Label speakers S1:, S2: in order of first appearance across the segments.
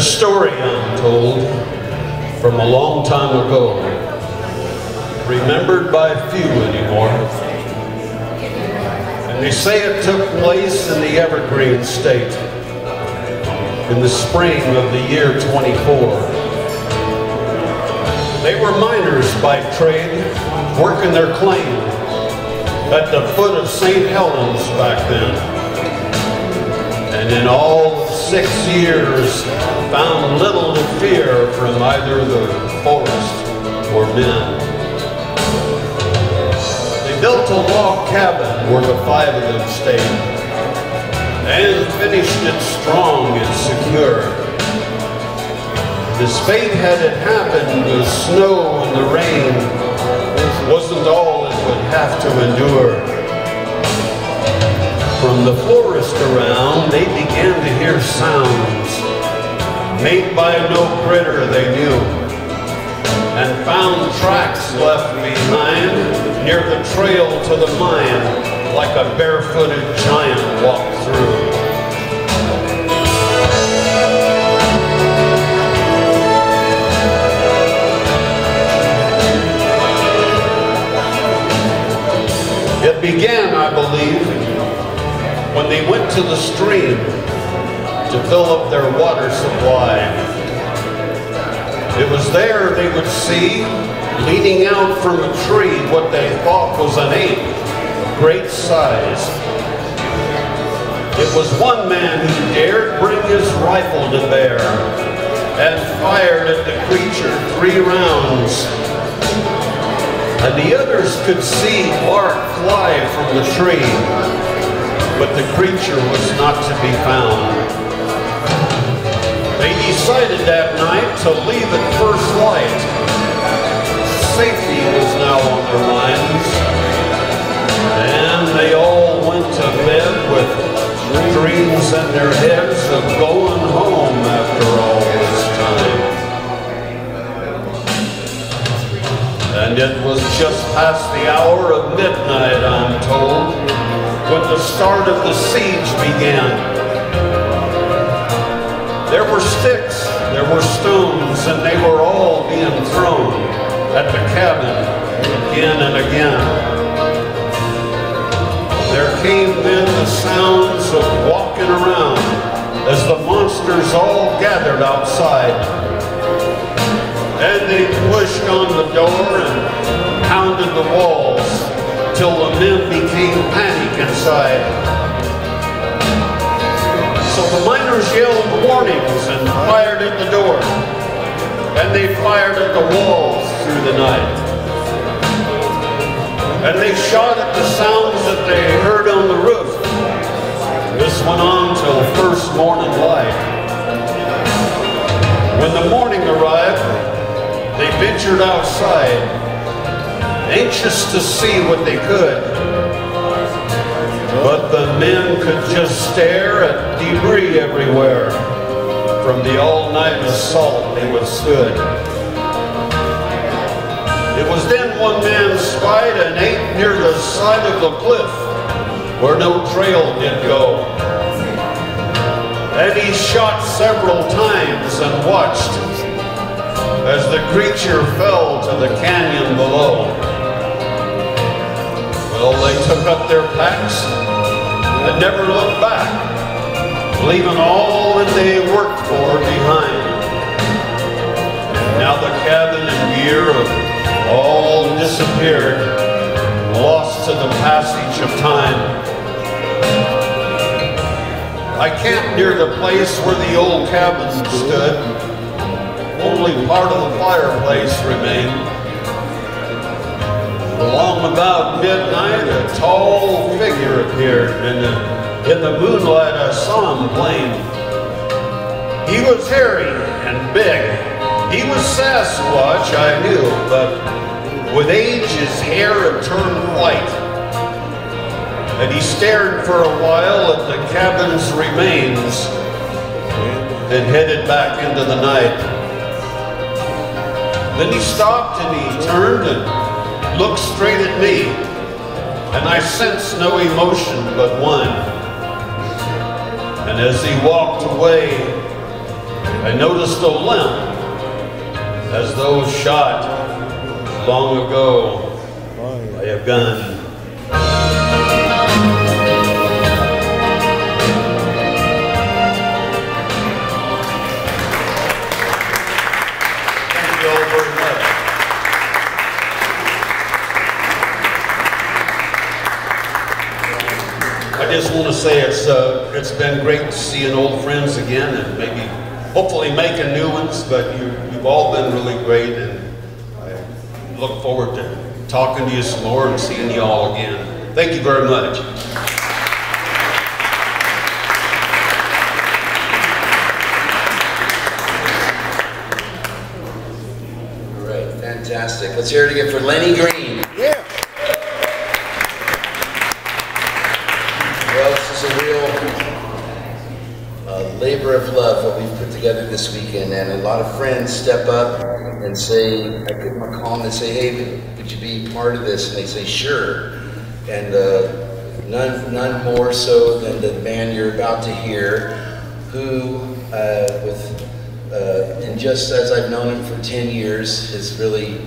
S1: story I'm told from a long time ago, remembered by few anymore. And they say it took place in the Evergreen State in the spring of the year 24. They were miners by trade, working their claim at the foot of St. Helens back then. And in all of 6 years, found little to fear from either the forest or men. They built a log cabin where the 5 of them stayed, and finished it strong and secure. As fate had it happen, the snow and the rain wasn't all it would have to endure. From the forest around, they began to hear sounds made by no critter they knew, and found tracks left behind near the trail to the mine, like a barefooted giant walked through. It began, I believe, when they went to the stream to fill up their water supply. It was there they would see, leaning out from a tree, what they thought was an ape of great size. It was one man who dared bring his rifle to bear and fired at the creature 3 rounds. And the others could see bark fly from the tree, but the creature was not to be found. They decided that night to leave at first light. Safety was now on their minds, and they all went to bed with dreams in their heads of going home after all this time. And it was just past the hour of midnight, I'm told, when the start of the siege began. There were sticks, there were stones, and they were all being thrown at the cabin again and again. There came then the sounds of walking around as the monsters all gathered outside. And they pushed on the door and pounded the walls till the men became panic inside. So the miners yelled warnings and fired at the door, and they fired at the walls through the night. And they shot at the sounds that they heard on the roof. This went on till first morning light. When the morning arrived, they ventured outside, anxious to see what they could. But the men could just stare at debris everywhere from the all-night assault they withstood. It was then one man spied an ape near the side of the cliff where no trail did go. And he shot several times and watched as the creature fell to the canyon below. Well, they took up their packs and never looked back, leaving all that they worked for behind. Now the cabin and gear have all disappeared, lost to the passage of time. I camped near the place where the old cabin stood. Only part of the fireplace remained. Along about midnight, a tall figure appeared. In the moonlight, I saw him plain. He was hairy and big. He was Sasquatch, I knew, but with age, his hair had turned white. And he stared for a while at the cabin's remains, then headed back into the night. Then he stopped and he turned and looked straight at me, and I sensed no emotion but one. And as he walked away, I noticed a limp, as though shot long ago by a gun. Thank you all very much. I just want to say it's been great to see old friends again, and maybe hopefully making new ones, but you've all been really great, and I look forward to talking to you some more and seeing you all again. Thank you very much.
S2: All right, fantastic. Let's hear it again for Lenny Green.
S3: Yeah.
S2: Well, this is a real labor of love what we've put together this weekend, and a lot of friends step up and say, I give them a call and they say, hey, would you be part of this? And they say, sure. And none more so than the man you're about to hear, who, and just as I've known him for 10 years, has really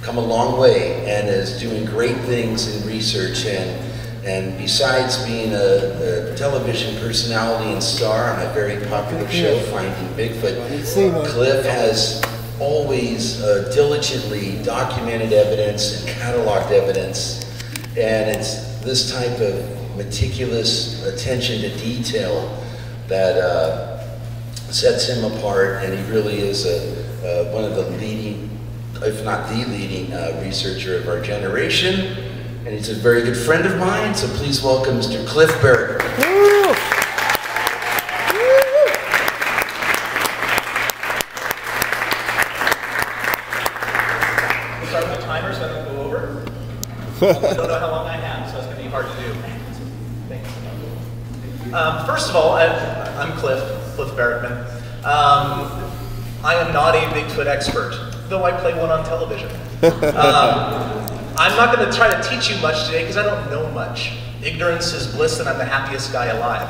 S2: come a long way and is doing great things in research. And besides being a television personality and star on a very popular show, Finding Bigfoot, Cliff has always diligently documented evidence and cataloged evidence. And it's this type of meticulous attention to detail that sets him apart, and he really is one of the leading, if not the leading, researcher of our generation. And he's a very good friend of mine, so please welcome Mr. Cliff Barackman.
S4: Start my timer so I don't go over. I don't know how long I have, so it's going to be hard to do. Thanks. First of all, I'm Cliff Barackman. I am not a Bigfoot expert, though I play one on television. I'm not going to try to teach you much today because I don't know much. Ignorance is bliss, and I'm the happiest guy alive.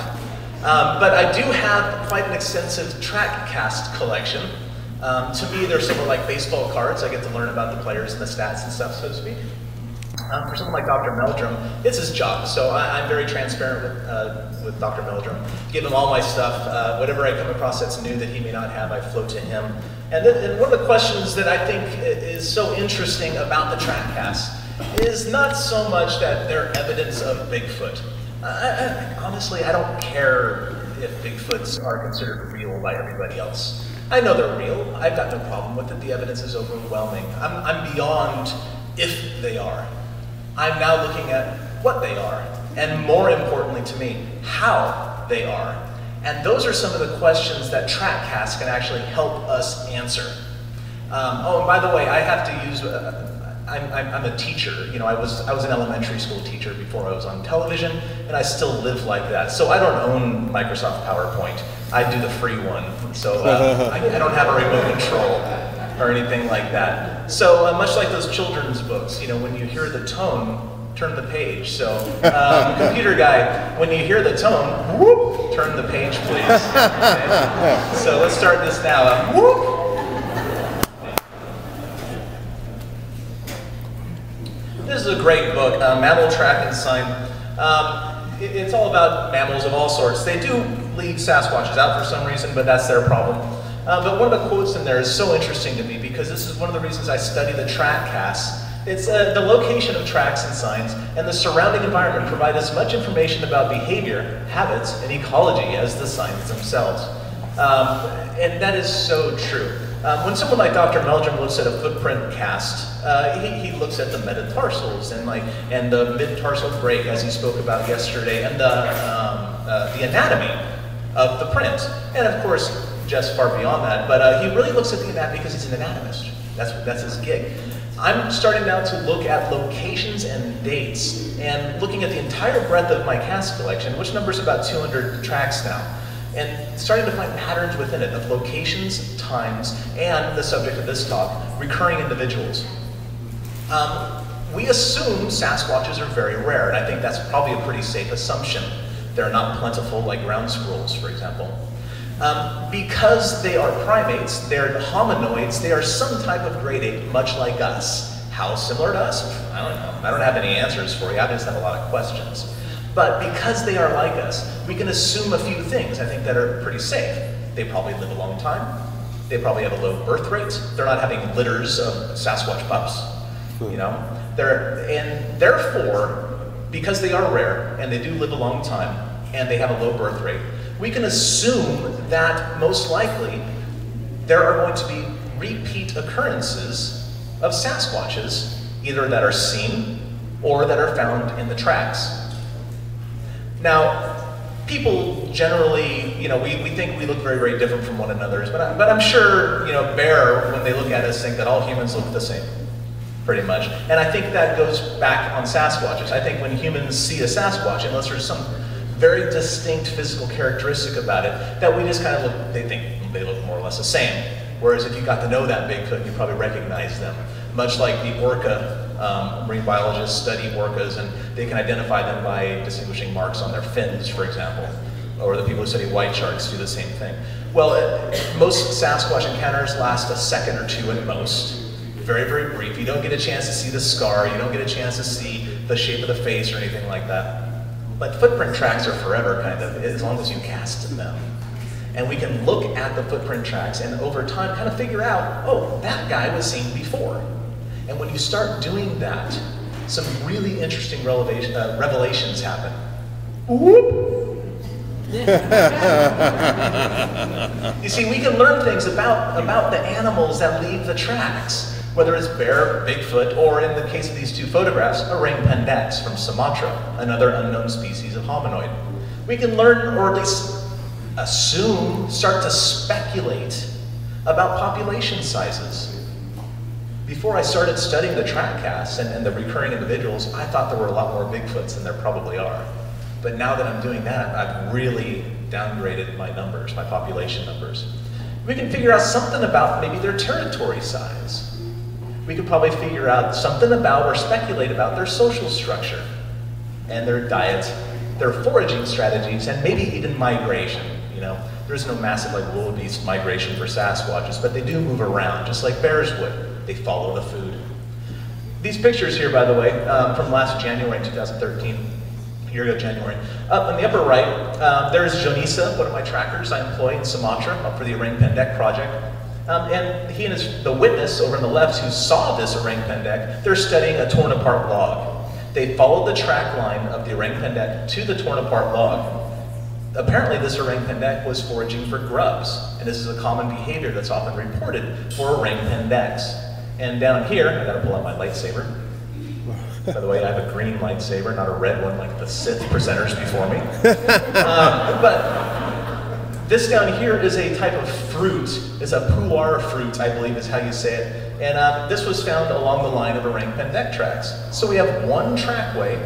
S4: But I do have quite an extensive track cast collection. To me, they're sort of like baseball cards. I get to learn about the players and the stats and stuff, so to speak. For someone like Dr. Meldrum, it's his job, so I'm very transparent with Dr. Meldrum. Give him all my stuff. Whatever I come across that's new that he may not have, I float to him. And one of the questions that I think is so interesting about the track casts is not so much that they're evidence of Bigfoot. Honestly, I don't care if Bigfoots are considered real by everybody else. I know they're real. I've got no problem with it. The evidence is overwhelming. I'm beyond if they are. I'm now looking at what they are, and more importantly to me, how they are. And those are some of the questions that TrackCast can actually help us answer. Oh, and by the way, I have to use, I'm a teacher. You know, I was an elementary school teacher before I was on television, and I still live like that. So I don't own Microsoft PowerPoint. I do the free one. So I don't have a remote control or anything like that. So much like those children's books, you know, when you hear the tone, turn the page. So computer guy, when you hear the tone, whoop, turn the page, please. Okay. So let's start this now. Whoop. This is a great book, Mammal Track and Sign. It's all about mammals of all sorts. They do leave Sasquatches out for some reason, but that's their problem. But one of the quotes in there is so interesting to me because this is one of the reasons I study the track casts. It's the location of tracks and signs and the surrounding environment provide as much information about behavior, habits, and ecology as the signs themselves. And that is so true. When someone like Dr. Meldrum looks at a footprint cast, he looks at the metatarsals and the mid-tarsal break, as he spoke about yesterday, and the anatomy of the print. And of course, just far beyond that, but he really looks at the anatomy because he's an anatomist. That's his gig. I'm starting now to look at locations and dates, and looking at the entire breadth of my cast collection, which numbers about 200 tracks now, and starting to find patterns within it of locations, times, and the subject of this talk, recurring individuals. We assume Sasquatches are very rare, and I think that's probably a pretty safe assumption. They're not plentiful like ground squirrels, for example. Because they are primates, they're hominoids, they are some type of great ape, much like us. How similar to us? I don't know. I don't have any answers for you. I just have a lot of questions. But because they are like us, we can assume a few things, I think, that are pretty safe. They probably live a long time. They probably have a low birth rate. They're not having litters of Sasquatch pups. You know? And therefore, because they are rare, and they do live a long time, and they have a low birth rate, we can assume that most likely there are going to be repeat occurrences of Sasquatches, either that are seen or that are found in the tracks. Now, people generally, you know, we think we look very, very different from one another, but I'm sure, you know, Bear, when they look at us, think that all humans look the same, pretty much. And I think that goes back on Sasquatches. I think when humans see a Sasquatch, unless there's some very distinct physical characteristic about it, that we just kind of look, they think they look more or less the same. Whereas if you got to know that Bigfoot, you probably recognize them. Much like the orca, marine biologists study orcas and they can identify them by distinguishing marks on their fins, for example. Or the people who study white sharks do the same thing. Well, most Sasquatch encounters last a second or two at most. Very, very brief. You don't get a chance to see the scar, you don't get a chance to see the shape of the face or anything like that. But footprint tracks are forever, kind of, as long as you cast them. And we can look at the footprint tracks and over time kind of figure out, oh, that guy was seen before. And when you start doing that, some really interesting revelations happen. You see, we can learn things about the animals that leave the tracks, whether it's Bear, Bigfoot, or in the case of these two photographs, orang pendeks from Sumatra, another unknown species of hominoid. We can learn, or at least assume, start to speculate about population sizes. Before I started studying the track casts and the recurring individuals, I thought there were a lot more Bigfoots than there probably are. But now that I'm doing that, I've really downgraded my numbers, my population numbers. We can figure out something about maybe their territory size. We could probably figure out something about or speculate about their social structure and their diet, their foraging strategies, and maybe even migration. You know, there's no massive like wildebeest migration for Sasquatches, but they do move around, just like bears would. They follow the food. These pictures here, by the way, from last January 2013, a year ago January. Up in the upper right, there's Jonisa, one of my trackers I employ in Sumatra, up for the orang pendek project. And he and the witness over on the left who saw this orang pendek, they're studying a torn apart log. They followed the track line of the orang pendek to the torn apart log. Apparently this orang pendek was foraging for grubs, and this is a common behavior that's often reported for orang pendeks. And down here, I gotta pull out my lightsaber. By the way, I have a green lightsaber, not a red one like the Sith presenters before me. But this down here is a type of fruit. It's a pu'er fruit, I believe is how you say it. And this was found along the line of orang pendek tracks. So we have one trackway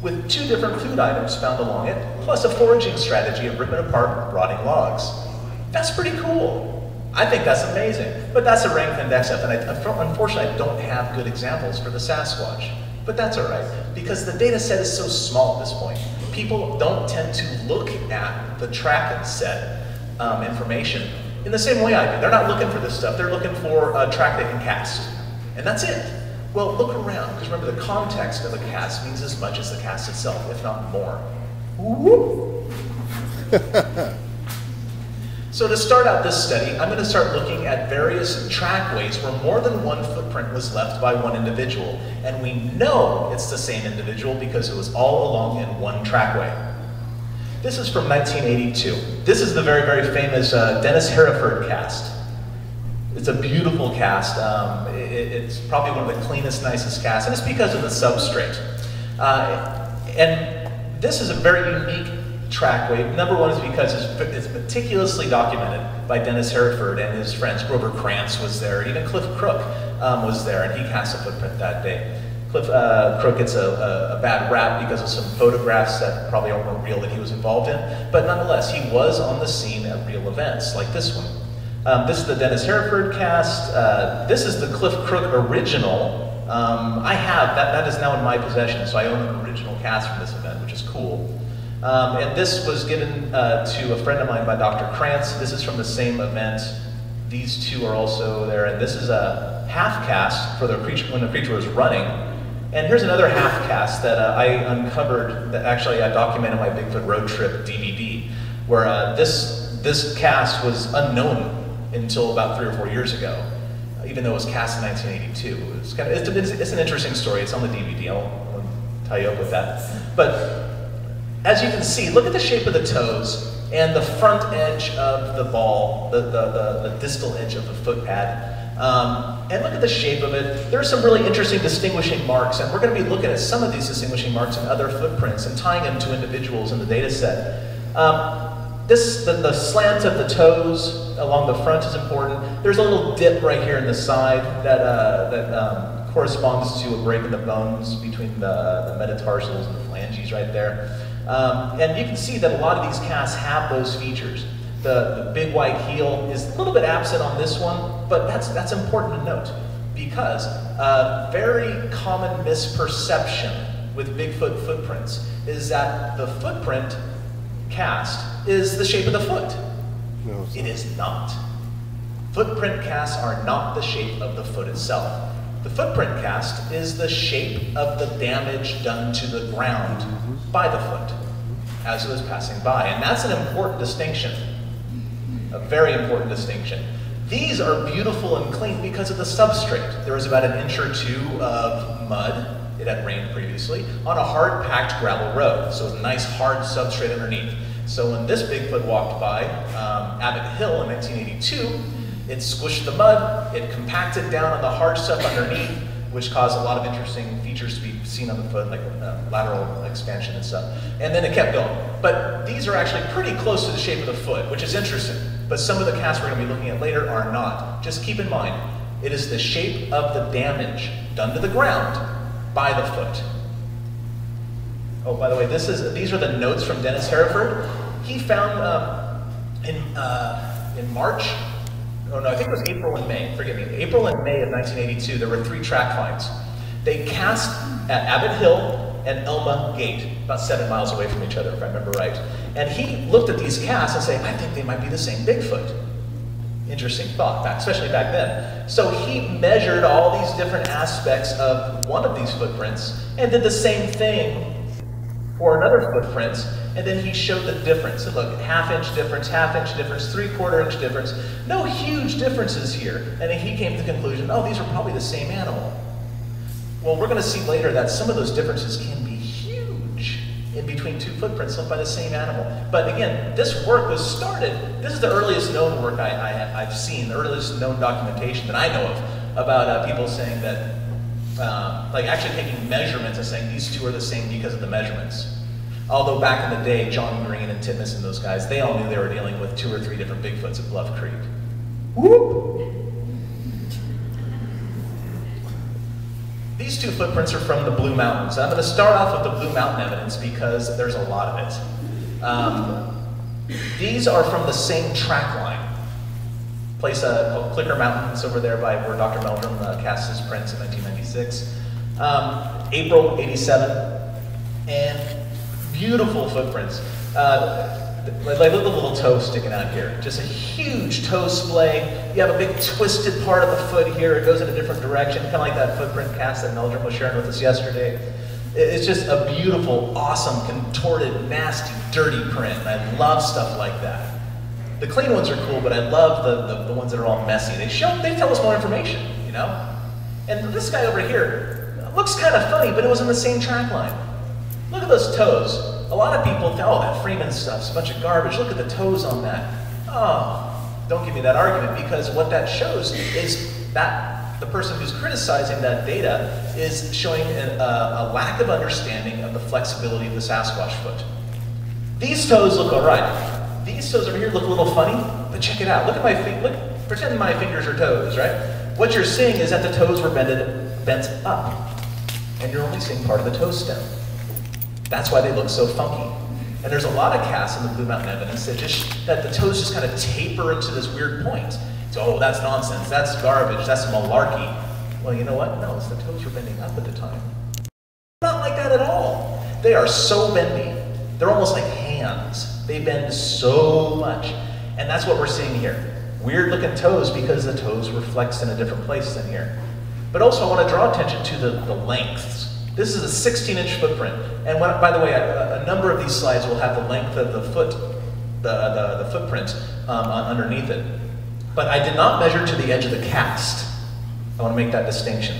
S4: with two different food items found along it, plus a foraging strategy of ripping apart rotting logs. That's pretty cool. I think that's amazing. But that's orang pendek stuff, and unfortunately I don't have good examples for the Sasquatch. But that's all right, because the data set is so small at this point. People don't tend to look at the track set information in the same way I do. They're not looking for this stuff. They're looking for a track they can cast. And that's it. Well, look around, because remember the context of a cast means as much as the cast itself, if not more. Whoop. So to start out this study, I'm going to start looking at various trackways where more than one footprint was left by one individual. And we know it's the same individual because it was all along in one trackway. This is from 1982. This is the very, very famous Dennis Hereford cast. It's a beautiful cast. It's probably one of the cleanest, nicest casts, and it's because of the substrate. And this is a very unique trackway. Number one is because it's meticulously documented by Dennis Hereford and his friends. Grover Krantz was there. Even Cliff Crook was there, and he cast a footprint that day. Cliff Crook gets a bad rap because of some photographs that probably aren't real that he was involved in, but nonetheless, he was on the scene at real events, like this one. This is the Dennis Hereford cast. This is the Cliff Crook original. I have, that is now in my possession, so I own an original cast from this event, which is cool. And this was given to a friend of mine by Dr. Krantz. This is from the same event. These two are also there, and this is a half cast for the creature when the creature was running. And here's another half cast that I uncovered, that actually I documented my Bigfoot Road Trip DVD, where this cast was unknown until about 3 or 4 years ago, even though it was cast in 1982. It's an interesting story. It's on the DVD. I'll tie you up with that. But as you can see, look at the shape of the toes and the front edge of the ball, the distal edge of the foot pad. And look at the shape of it. There are some really interesting distinguishing marks, and we're going to be looking at some of these distinguishing marks in other footprints and tying them to individuals in the data set. The slant of the toes along the front is important. There's a little dip right here in the side that corresponds to a break in the bones between the metatarsals and the phalanges right there. And you can see that a lot of these casts have those features. The big white heel is a little bit absent on this one, but that's important to note, because a very common misperception with Bigfoot footprints is that the footprint cast is the shape of the foot.
S3: No,
S4: it is not. Footprint casts are not the shape of the foot itself. The footprint cast is the shape of the damage done to the ground by the foot as it was passing by. And that's an important distinction, a very important distinction. These are beautiful and clean because of the substrate. There was about 1 inch or 2 of mud, it had rained previously, on a hard packed gravel road. So it was a nice hard substrate underneath. So when this Bigfoot walked by Abbott Hill in 1982, it squished the mud, it compacted down on the hard stuff underneath, which caused a lot of interesting features to be seen on the foot, like lateral expansion and stuff. And then it kept going. But these are actually pretty close to the shape of the foot, which is interesting. But some of the casts we're going to be looking at later are not. Just keep in mind, it is the shape of the damage done to the ground by the foot. Oh, by the way, these are the notes from Dennis Hereford. He found in March, oh no, I think it was April and May, forgive me, April and May of 1982, there were 3 track finds. They cast at Abbott Hill and Elma Gate, about 7 miles away from each other, if I remember right. And he looked at these casts and said, I think they might be the same Bigfoot. Interesting thought, especially back then. So he measured all these different aspects of one of these footprints and did the same thing for another footprint, and then he showed the difference. So look, 1/2 inch difference, 1/2 inch difference, 3/4 inch difference. No huge differences here. And then he came to the conclusion, oh, these are probably the same animal. Well, we're going to see later that some of those differences can be huge in between 2 footprints left by the same animal. But again, this work was started. This is the earliest known work I've seen, the earliest known documentation that I know of about people saying that, like actually taking measurements and saying these 2 are the same because of the measurements. Although back in the day, John Green and Titmus and those guys, they all knew they were dealing with 2 or 3 different Bigfoots at Bluff Creek. Whoop! These 2 footprints are from the Blue Mountains. I'm going to start off with the Blue Mountain evidence because there's a lot of it. These are from the same track line. Place called Clicker Mountains over there by where Dr. Meldrum cast his prints in 1996. April '87, and beautiful footprints. Like look at the little toe sticking out here. Just a huge toe splay. You have a big twisted part of the foot here. It goes in a different direction, kind of like that footprint cast that Meldrum was sharing with us yesterday. It's just a beautiful, awesome, contorted, nasty, dirty print. And I love stuff like that. The clean ones are cool, but I love the ones that are all messy. They tell us more information, you know? And this guy over here looks kind of funny, but it was in the same track line. Look at those toes. A lot of people think, oh, that Freeman stuff's a bunch of garbage. Look at the toes on that. Oh, don't give me that argument, because what that shows is that the person who's criticizing that data is showing a lack of understanding of the flexibility of the Sasquatch foot. These toes look all right. These toes over here look a little funny, but check it out. Look at my feet. Look, pretend my fingers are toes, right? What you're seeing is that the toes were bent up, and you're only seeing part of the toe stem. That's why they look so funky. And there's a lot of casts in the Blue Mountain evidence that the toes just kind of taper into this weird point. So, oh, that's nonsense. That's garbage. That's malarkey. Well, you know what? No, it's the toes were bending up at the time. Not like that at all. They are so bendy They're almost like hands. They bend so much. And that's what we're seeing here. Weird looking toes because the toes were flexed in a different place than here. But also I want to draw attention to the lengths. This is a 16-inch footprint. And by the way, a number of these slides will have the length of the foot, the footprint underneath it. But I did not measure to the edge of the cast. I want to make that distinction.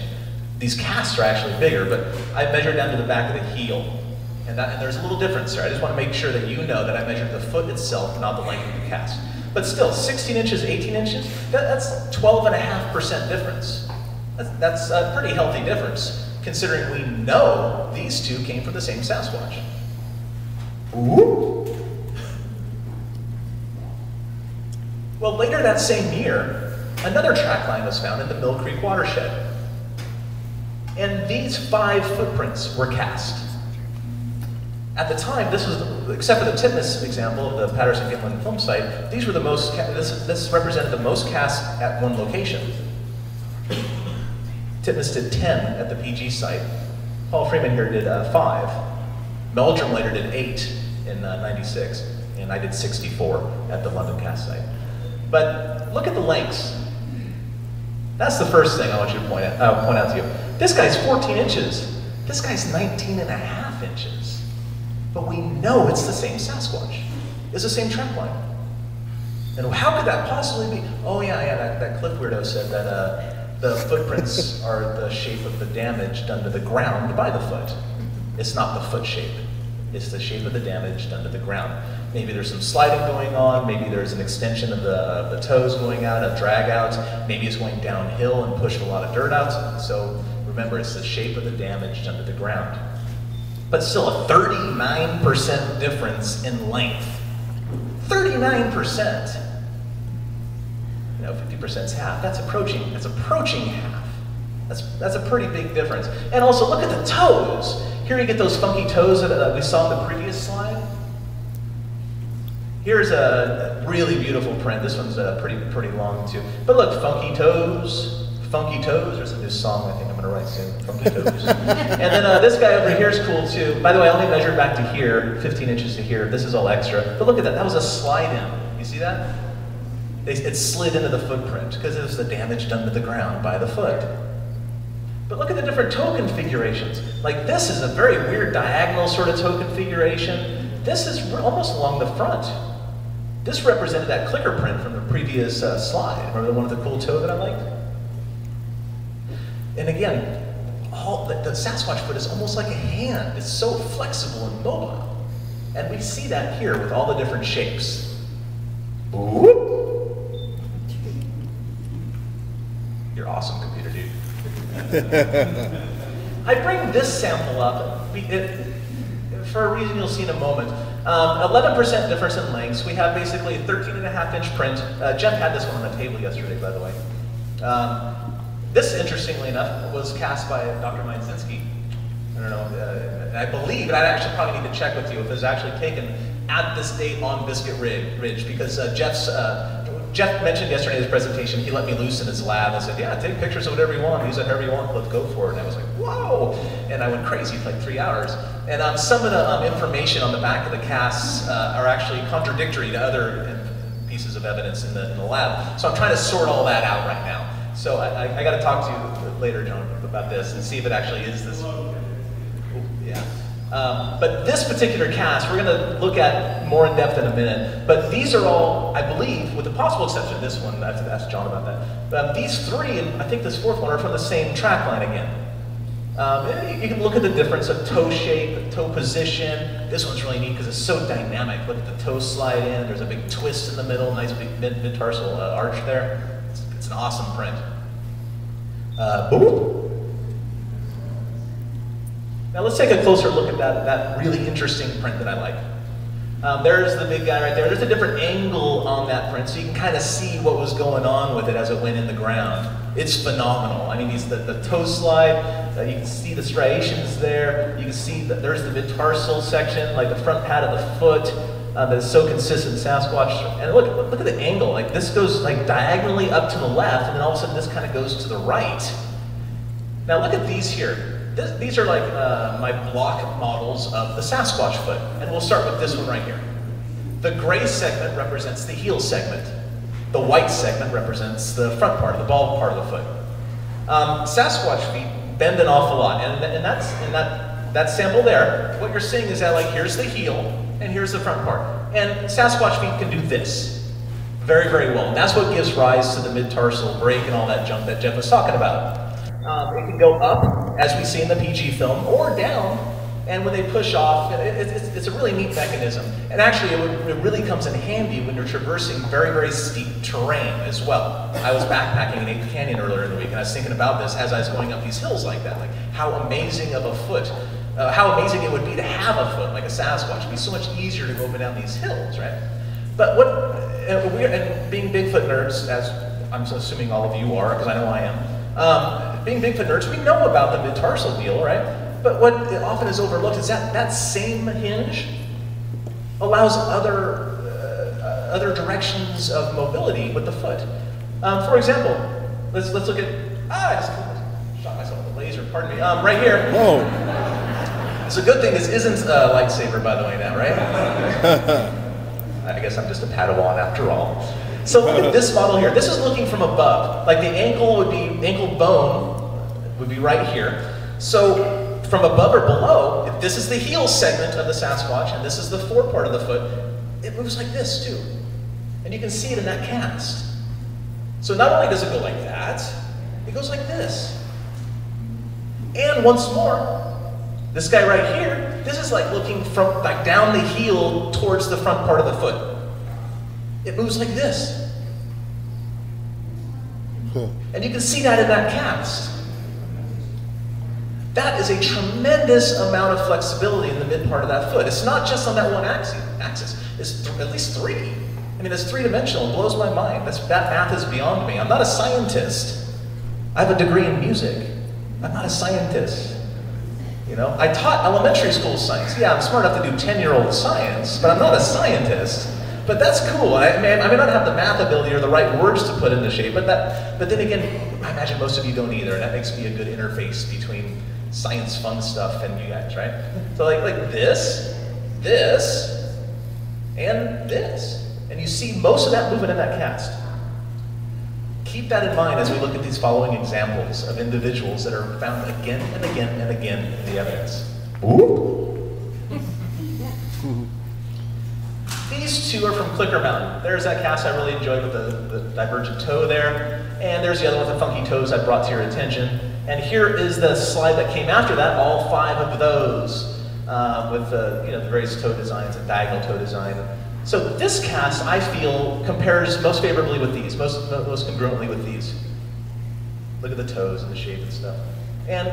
S4: These casts are actually bigger, but I measured down to the back of the heel. And there's a little difference there. I just want to make sure that you know that I measured the foot itself, not the length of the cast. But still, 16 inches, 18 inches, that's 12.5% difference. That's a pretty healthy difference, considering we know these two came from the same Sasquatch. Ooh. Well, later that same year, another track line was found in the Mill Creek watershed. And these 5 footprints were cast. At the time, this was, except for the Titmus example of the Patterson-Gimlin film site, these were the most, this represented the most casts at one location. Titmus did 10 at the PG site. Paul Freeman here did 5. Meldrum later did 8 in 96, and I did 64 at the London cast site. But look at the lengths. That's the first thing I want you to point out to you. This guy's 14 inches. This guy's 19.5 inches. But we know it's the same Sasquatch. It's the same trend line. And how could that possibly be? Oh yeah, that Cliff weirdo said that the footprints are the shape of the damage done to the ground by the foot. It's not the foot shape. It's the shape of the damage done to the ground. Maybe there's some sliding going on, maybe there's an extension of the toes going out, a drag out, maybe it's going downhill and pushed a lot of dirt out. So remember, it's the shape of the damage done to the ground. But still a 39% difference in length. 39%. You know, 50% is half. That's approaching half. That's a pretty big difference. And also look at the toes. Here you get those funky toes that we saw in the previous slide. Here's a really beautiful print. This one's pretty long too. But look, funky toes. Funky Toes, there's a new song I think I'm going to write soon, Funky Toes. And then this guy over here is cool too. By the way, I only measured back to here, 15 inches to here. This is all extra. But look at that, that was a slide in. You see that? It slid into the footprint because it was the damage done to the ground by the foot. But look at the different toe configurations. Like this is a very weird diagonal sort of toe configuration. This is almost along the front. This represented that clicker print from the previous slide. Remember the one with the cool toe that I liked? And again, the Sasquatch foot is almost like a hand. It's so flexible and mobile. And we see that here with all the different shapes. Ooh. You're awesome, computer dude. I bring this sample up for a reason you'll see in a moment. 11% difference in lengths. We have basically a 13.5-inch print. Jeff had this one on the table yesterday, by the way. This, interestingly enough, was cast by Dr. Mindzinski. I don't know, I believe, and I actually probably need to check with you if it was actually taken at this date on Biscuit Ridge, because Jeff mentioned yesterday in his presentation, he let me loose in his lab and said, yeah, take pictures of whatever you want, use it however you want, let's go for it. And I was like, whoa! And I went crazy for like 3 hours. And some of the information on the back of the casts are actually contradictory to other pieces of evidence in the lab. So I'm trying to sort all that out right now. So I got to talk to you later, John, about this and see if it actually is this. Yeah. But this particular cast, we're going to look at more in depth in a minute. But these are all, I believe, with the possible exception of this one, I have to ask John about that. These 3, and I think this 4th one, are from the same track line again. You can look at the difference of toe shape, toe position. This one's really neat because it's so dynamic. Look at the toe slide in. There's a big twist in the middle, nice big mid-tarsal arch there. It's an awesome print. Now let's take a closer look at that really interesting print that I like. There's the big guy right there. There's a different angle on that print, so you can kind of see what was going on with it as it went in the ground. It's phenomenal. I mean, the toe slide, you can see the striations there. You can see that there's the mid-tarsal section, like the front pad of the foot. That is so consistent Sasquatch. And look at the angle. Like this goes like diagonally up to the left, and then all of a sudden this kind of goes to the right. Now look at these here. These are like my block models of the Sasquatch foot, and we'll start with this one right here. The gray segment represents the heel segment. The white segment represents the front part, the bald part of the foot. Sasquatch feet bend an awful lot, and that's in that sample there. What you're seeing is that like here's the heel and here's the front part, and Sasquatch feet can do this very, very well. And that's what gives rise to the mid-tarsal break and all that junk that Jeff was talking about. It can go up, as we see in the PG film, or down, and when they push off, it's a really neat mechanism. And actually, it really comes in handy when you're traversing very, very steep terrain as well. I was backpacking in Ape Canyon earlier in the week, and I was thinking about this as I was going up these hills like that, like how amazing of a foot, how amazing it would be to have a foot like a Sasquatch. It'd be so much easier to go up and down these hills, right? But and being Bigfoot nerds, as I'm assuming all of you are, because I know I am, being Bigfoot nerds, we know about the mid-tarsal deal, right? But what often is overlooked is that same hinge allows other directions of mobility with the foot. For example, let's look at, I just shot myself with a laser, pardon me, right here.
S3: Whoa.
S4: It's a good thing this isn't a lightsaber, by the way, now, right? I guess I'm just a Padawan after all. So look at this model here. This is looking from above. Like the ankle bone would be right here. So from above or below, if this is the heel segment of the Sasquatch and this is the forepart of the foot, it moves like this too. And you can see it in that cast. So not only does it go like that, it goes like this. And once more, this guy right here, this is like looking from like down the heel towards the front part of the foot. It moves like this. And you can see that in that cast. That is a tremendous amount of flexibility in the mid part of that foot. It's not just on that one axis. It's at least three. I mean, it's three-dimensional. It blows my mind. That math is beyond me. I'm not a scientist. I have a degree in music. I'm not a scientist. You know, I taught elementary school science. Yeah, I'm smart enough to do 10-year-old science, but I'm not a scientist. But that's cool. I may not have the math ability or the right words to put into shape, but then again, I imagine most of you don't either, and that makes me a good interface between science fun stuff and you guys, right? So like this, and this. And you see most of that movement in that cast. Keep that in mind as we look at these following examples of individuals that are found again and again and again in the evidence. These two are from Clicker Mountain. There's that cast I really enjoyed with the divergent toe there. And there's the other one with the funky toes I brought to your attention. And here is the slide that came after that, all 5 of those with the various toe designs and diagonal toe design. So this cast, I feel, compares most favorably with these, most congruently with these. Look at the toes and the shape and stuff. And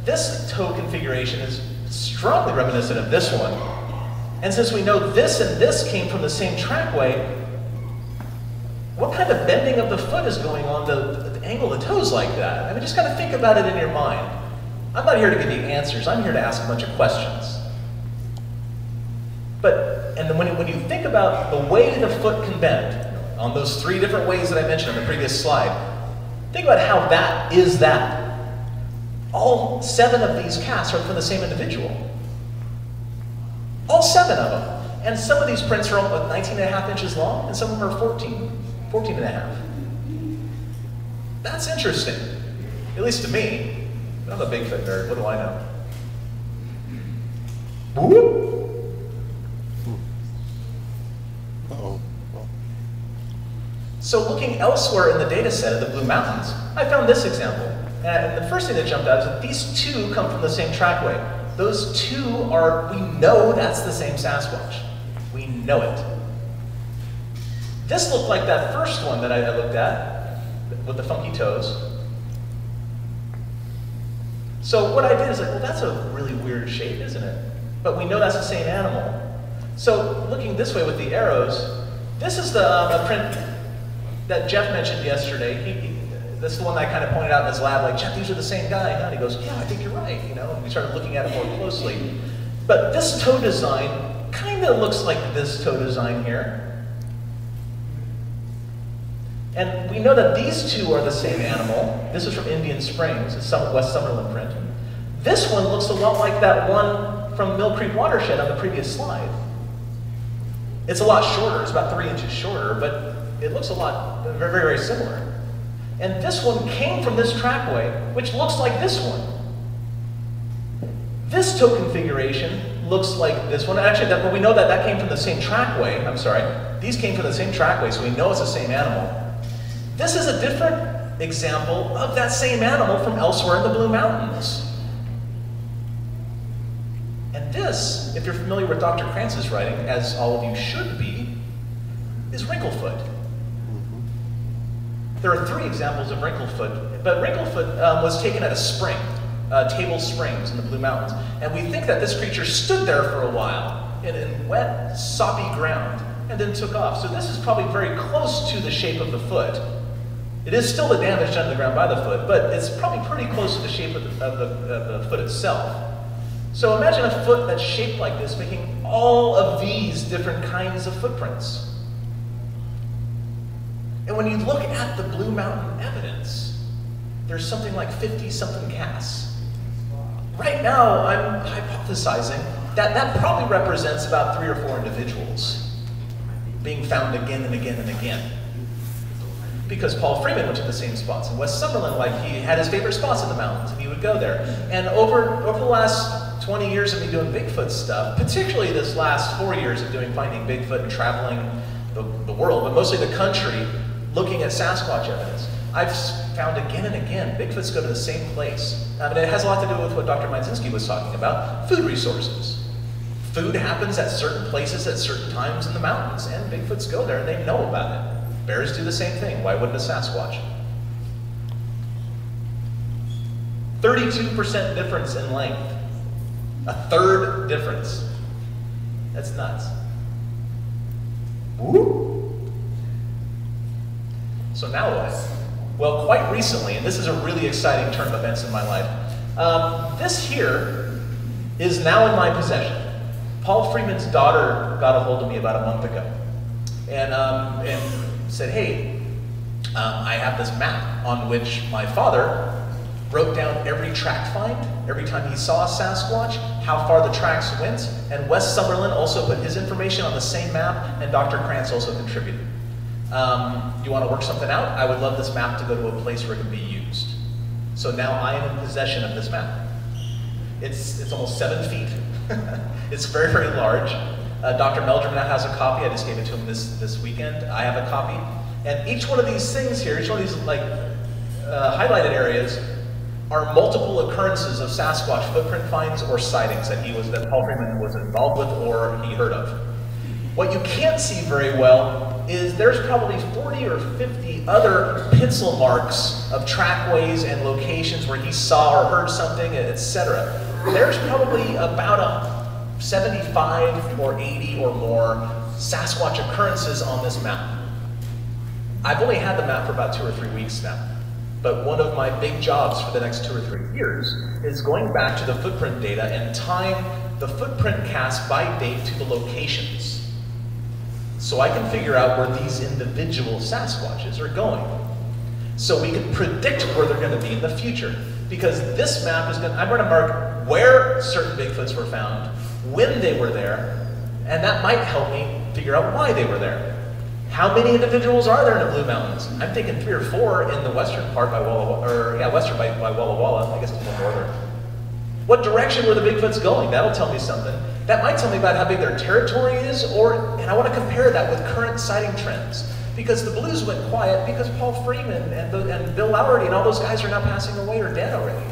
S4: this toe configuration is strongly reminiscent of this one. And since we know this and this came from the same trackway, what kind of bending of the foot is going on to angle the toes like that? I mean, just kind of think about it in your mind. I'm not here to give you answers. I'm here to ask a bunch of questions. And then when you think about the way the foot can bend, on those 3 different ways that I mentioned on the previous slide, think about how that is that. All 7 of these casts are from the same individual. All 7 of them. And some of these prints are 19.5 inches long, and some of them are 14.5. That's interesting, at least to me. I'm a Bigfoot nerd, what do I know? Whoop. So looking elsewhere in the data set of the Blue Mountains, I found this example. And the first thing that jumped out is that these 2 come from the same trackway. Those 2 we know that's the same Sasquatch. We know it. This looked like that first one that I looked at, with the funky toes. So what I did is like, well, that's a really weird shape, isn't it? But we know that's the same animal. So looking this way with the arrows, this is the print that Jeff mentioned yesterday. This is the one that I kind of pointed out in his lab, like, Jeff, these are the same guy. And he goes, yeah, I think you're right, and we started looking at it more closely. But this toe design kind of looks like this toe design here. And we know that these 2 are the same animal. This is from Indian Springs, it's West Summerlin print. This one looks a lot like that one from Mill Creek Watershed on the previous slide. It's a lot shorter, it's about 3 inches shorter, but it looks a lot, very, very similar. And this one came from this trackway, which looks like this one. This toe configuration looks like this one. Actually, but we know that that came from the same trackway. I'm sorry. These came from the same trackway, so we know it's the same animal. This is a different example of that same animal from elsewhere in the Blue Mountains. And this, if you're familiar with Dr. Krantz's writing, as all of you should be, is wrinklefoot. There are 3 examples of wrinklefoot, but wrinklefoot was taken at a spring, Table Springs in the Blue Mountains. And we think that this creature stood there for a while in wet, soppy ground and then took off. So this is probably very close to the shape of the foot. It is still the damage done to the ground by the foot, but it's probably pretty close to the shape of the foot itself. So imagine a foot that's shaped like this, making all of these different kinds of footprints. And when you look at the Blue Mountain evidence, there's something like 50-something casts. Right now, I'm hypothesizing that that probably represents about 3 or 4 individuals being found again and again and again. Because Paul Freeman went to the same spots. In West Summerlin, like, he had his favorite spots in the mountains, and he would go there. And over the last 20 years of me doing Bigfoot stuff, particularly this last 4 years of finding Bigfoot and traveling the world, but mostly the country, looking at Sasquatch evidence, I've found again and again, Bigfoots go to the same place. And it has a lot to do with what Dr. Mydzinski was talking about, food resources. Food happens at certain places at certain times in the mountains, and Bigfoots go there and they know about it. Bears do the same thing. Why wouldn't a Sasquatch? 32% difference in length. A third difference. That's nuts. Woo! So now what? Well, quite recently, and this is a really exciting turn of events in my life, this here is now in my possession. Paul Freeman's daughter got a hold of me about a month ago and said, hey, I have this map on which my father wrote down every track find, every time he saw a Sasquatch, how far the tracks went, and Wes Summerlin also put his information on the same map, and Dr. Krantz also contributed. You want to work something out? I would love this map to go to a place where it can be used. So now I am in possession of this map. It's almost 7 feet. It's very, very large. Dr. Meldrum now has a copy. I just gave it to him this weekend. I have a copy. And each one of these things here, each one of these highlighted areas, are multiple occurrences of Sasquatch footprint finds or sightings that Paul Freeman was involved with or he heard of. What you can't see very well is there's probably 40 or 50 other pencil marks of trackways and locations where he saw or heard something, etc. There's probably about 75 or 80 or more Sasquatch occurrences on this map. I've only had the map for about 2 or 3 weeks now, but one of my big jobs for the next 2 or 3 years is going back to the footprint data and tying the footprint cast by date to the locations, so I can figure out where these individual Sasquatches are going. So we can predict where they're going to be in the future. Because this map I'm going to mark where certain Bigfoots were found, when they were there, and that might help me figure out why they were there. How many individuals are there in the Blue Mountains? I'm thinking 3 or 4 in the western part by Walla Walla, western by Walla Walla. I guess it's a little northern. What direction were the Bigfoots going? That'll tell me something. That might tell me about how big their territory is, and I want to compare that with current sighting trends. Because the Blues went quiet because Paul Freeman and Bill Lowerty and all those guys are now passing away or dead already.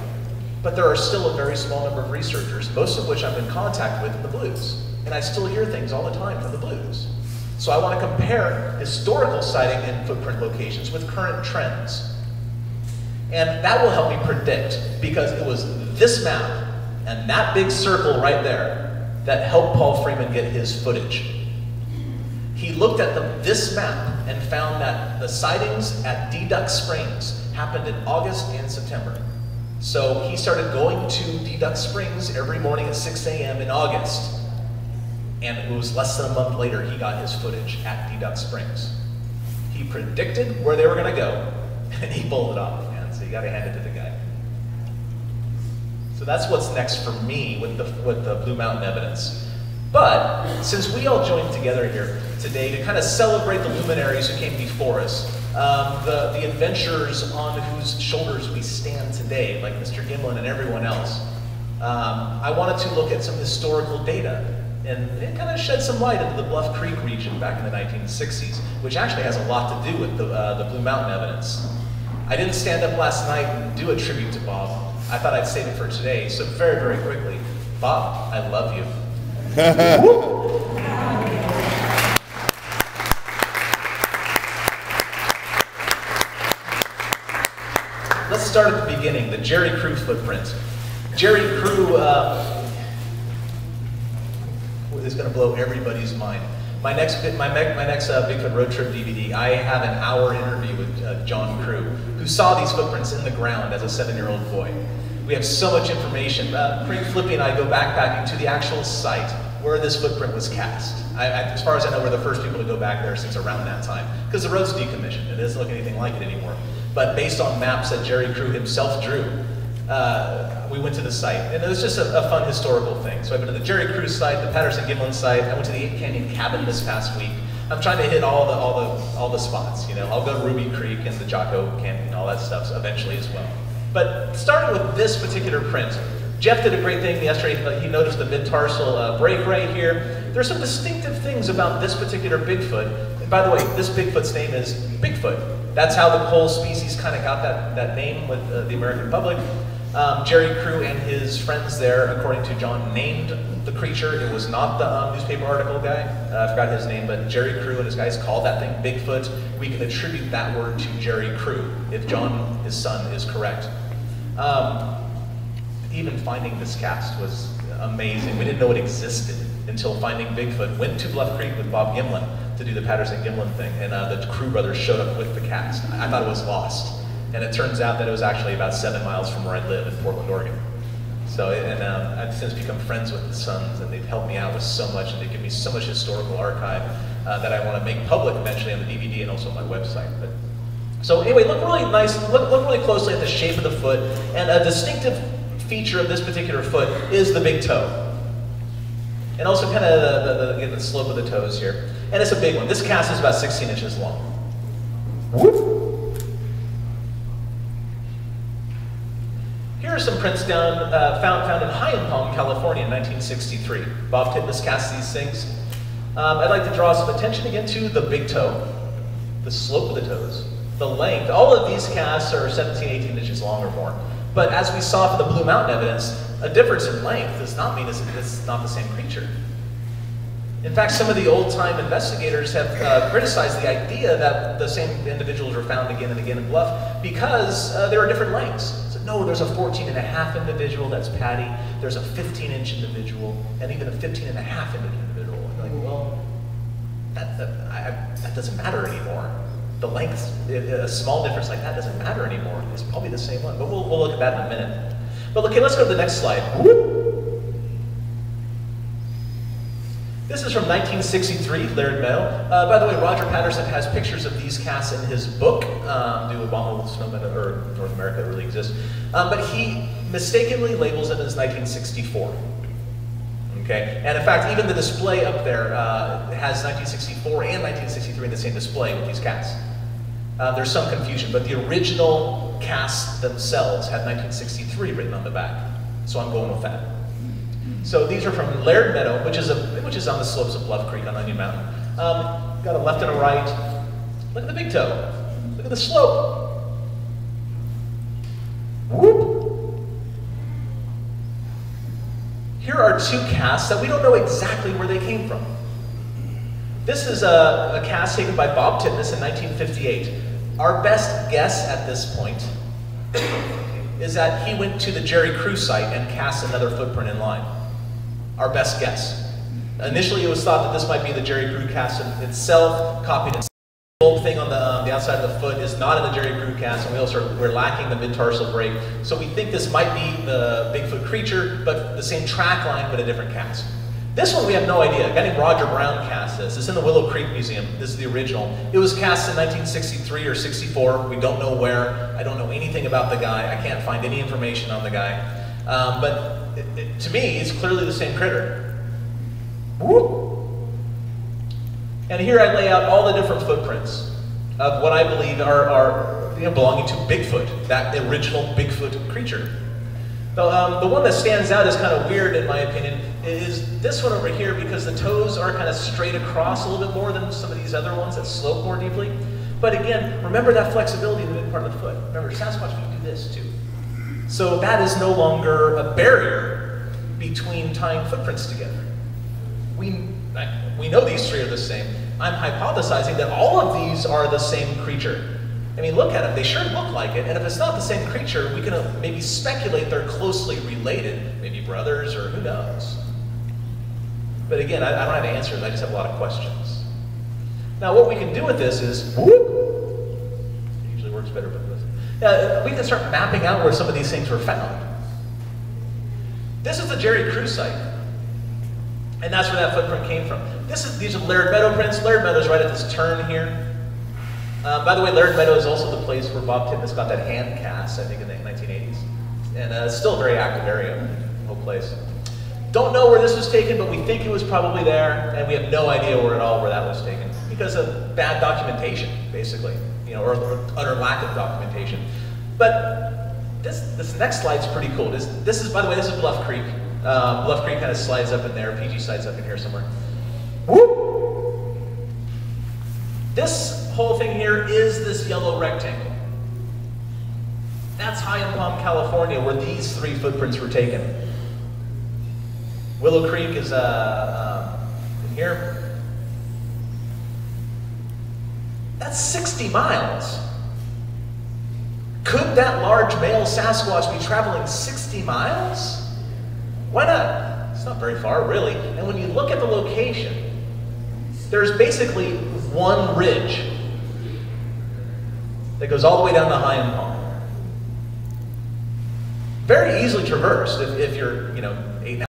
S4: But there are still a very small number of researchers, most of which I'm in contact with in the Blues. And I still hear things all the time from the Blues. So I want to compare historical sighting and footprint locations with current trends. And that will help me predict, because it was this map and that big circle right there that helped Paul Freeman get his footage. He looked at this map and found that the sightings at Duck Springs happened in August and September. So he started going to Duck Springs every morning at 6 a.m. in August. And it was less than a month later he got his footage at Duck Springs. He predicted where they were going to go, and he pulled it off, man. So you got to hand it to the guy. So that's what's next for me with the Blue Mountain evidence. But since we all joined together here today to kind of celebrate the luminaries who came before us, the adventurers on whose shoulders we stand today, like Mr. Gimlin and everyone else, I wanted to look at some historical data and kind of shed some light into the Bluff Creek region back in the 1960s, which actually has a lot to do with the Blue Mountain evidence. I didn't stand up last night and do a tribute to Bob. I thought I'd save it for today, so very, very quickly, Bob, I love you. Let's start at the beginning, the Jerry Crew footprint. Jerry Crew is going to blow everybody's mind. My next Bigfoot road trip DVD, I have an hour interview with John Crew, who saw these footprints in the ground as a 7-year-old boy. We have so much information. Craig Flippy and I go backpacking to the actual site where this footprint was cast. As far as I know, we're the first people to go back there since around that time, because the road's decommissioned. It doesn't look anything like it anymore. But based on maps that Jerry Crew himself drew, we went to the site, and it was just a fun historical thing. So I've been to the Jerry Crew site, the Patterson-Gimlin site. I went to the 8 Canyon cabin this past week. I'm trying to hit all the spots. You know, I'll go to Ruby Creek and the Jocko Canyon and all that stuff eventually as well. But starting with this particular print, Jeff did a great thing yesterday. He noticed the mid-tarsal break right here. There's some distinctive things about this particular Bigfoot. And by the way, this Bigfoot's name is Bigfoot. That's how the whole species kind of got that name with the American public. Jerry Crew and his friends there, according to John, named the creature. It was not the newspaper article guy. I forgot his name, but Jerry Crew and his guys called that thing Bigfoot. We can attribute that word to Jerry Crew, if John, his son, is correct. Even finding this cast was amazing. We didn't know it existed until finding Bigfoot. Went to Bluff Creek with Bob Gimlin to do the Patterson-Gimlin thing, and the Crew brothers showed up with the cast. I thought it was lost. And it turns out that it was actually about 7 miles from where I live in Portland, Oregon. So, I've since become friends with the sons, and they've helped me out with so much, and they give me so much historical archive that I want to make public eventually on the DVD and also on my website. But, so anyway, look really nice, look really closely at the shape of the foot, and a distinctive feature of this particular foot is the big toe. And also kind of the slope of the toes here. And it's a big one. This cast is about 16 inches long. Whoop. Here are some prints found in High Palm, California in 1963. Bob Titmus cast these things. I'd like to draw some attention again to the big toe, the slope of the toes, the length. All of these casts are 17, 18 inches long or more. But as we saw for the Blue Mountain evidence, a difference in length does not mean it's not the same creature. In fact, some of the old-time investigators have criticized the idea that the same individuals were found again and again in Bluff because there are different lengths. So no, there's a 14.5 individual, that's Patty. There's a 15-inch individual, and even a 15.5 individual. And you're like, well, that doesn't matter anymore. The length, a small difference like that doesn't matter anymore. It's probably the same one, but we'll look at that in a minute. But okay, let's go to the next slide. This is from 1963, Laird Meadow. By the way, Roger Patterson has pictures of these casts in his book, Do Abominable Snowmen or North America Really Exist? But he mistakenly labels it as 1964. Okay, and in fact, even the display up there has 1964 and 1963 in the same display with these casts. There's some confusion, but the original casts themselves have 1963 written on the back, so I'm going with that. So these are from Laird Meadow, which is on the slopes of Bluff Creek on Onion Mountain. Got a left and a right. Look at the big toe. Look at the slope. Whoop. Here are two casts that we don't know exactly where they came from. This is a cast taken by Bob Titmus in 1958. Our best guess at this point is that he went to the Jerry Crew site and cast another footprint in line. Our best guess. Initially, it was thought that this might be the Jerry Crew cast itself, copied it. The whole thing on the outside of the foot is not in the Jerry Crew cast, and we're lacking the mid-tarsal break. So we think this might be the Bigfoot creature, but the same track line, but a different cast. This one we have no idea. A guy named Roger Brown cast this. It's in the Willow Creek Museum. This is the original. It was cast in 1963 or 64. We don't know where. I don't know anything about the guy. I can't find any information on the guy. But to me, it's clearly the same critter. Whoop. And here I lay out all the different footprints of what I believe are belonging to Bigfoot, that original Bigfoot creature. The one that stands out is kind of weird in my opinion is this one over here, because the toes are kind of straight across a little bit more than some of these other ones that slope more deeply. But again, remember that flexibility in the mid part of the foot. Remember, Sasquatch can do this too. So that is no longer a barrier between tying footprints together. We know these three are the same. I'm hypothesizing that all of these are the same creature. I mean, look at them, they sure look like it, and if it's not the same creature, we can maybe speculate they're closely related, maybe brothers, or who knows. But again, I don't have answers, I just have a lot of questions. Now what we can do with this is, whoop, it usually works better with this. We can start mapping out where some of these things were found. This is the Jerry Crew site, and that's where that footprint came from. These are Laird Meadow prints. Laird Meadow's right at this turn here. By the way, Laird Meadow is also the place where Bob Titmus got that hand cast, I think in the 1980s. And it's still a very active area, the whole place. Don't know where this was taken, but we think it was probably there, and we have no idea where that was taken. Because of bad documentation, basically, or utter lack of documentation. But this next slide's pretty cool. This is, by the way, this is Bluff Creek. Bluff Creek kind of slides up in there, PG slides up in here somewhere. Whoop! This whole thing here is this yellow rectangle. That's High in Palm, California, where these three footprints were taken. Willow Creek is in here. That's 60 miles. Could that large male Sasquatch be traveling 60 miles? Why not? It's not very far, really. And when you look at the location, there's basically one ridge that goes all the way down to High in Palm. Very easily traversed if you're, 8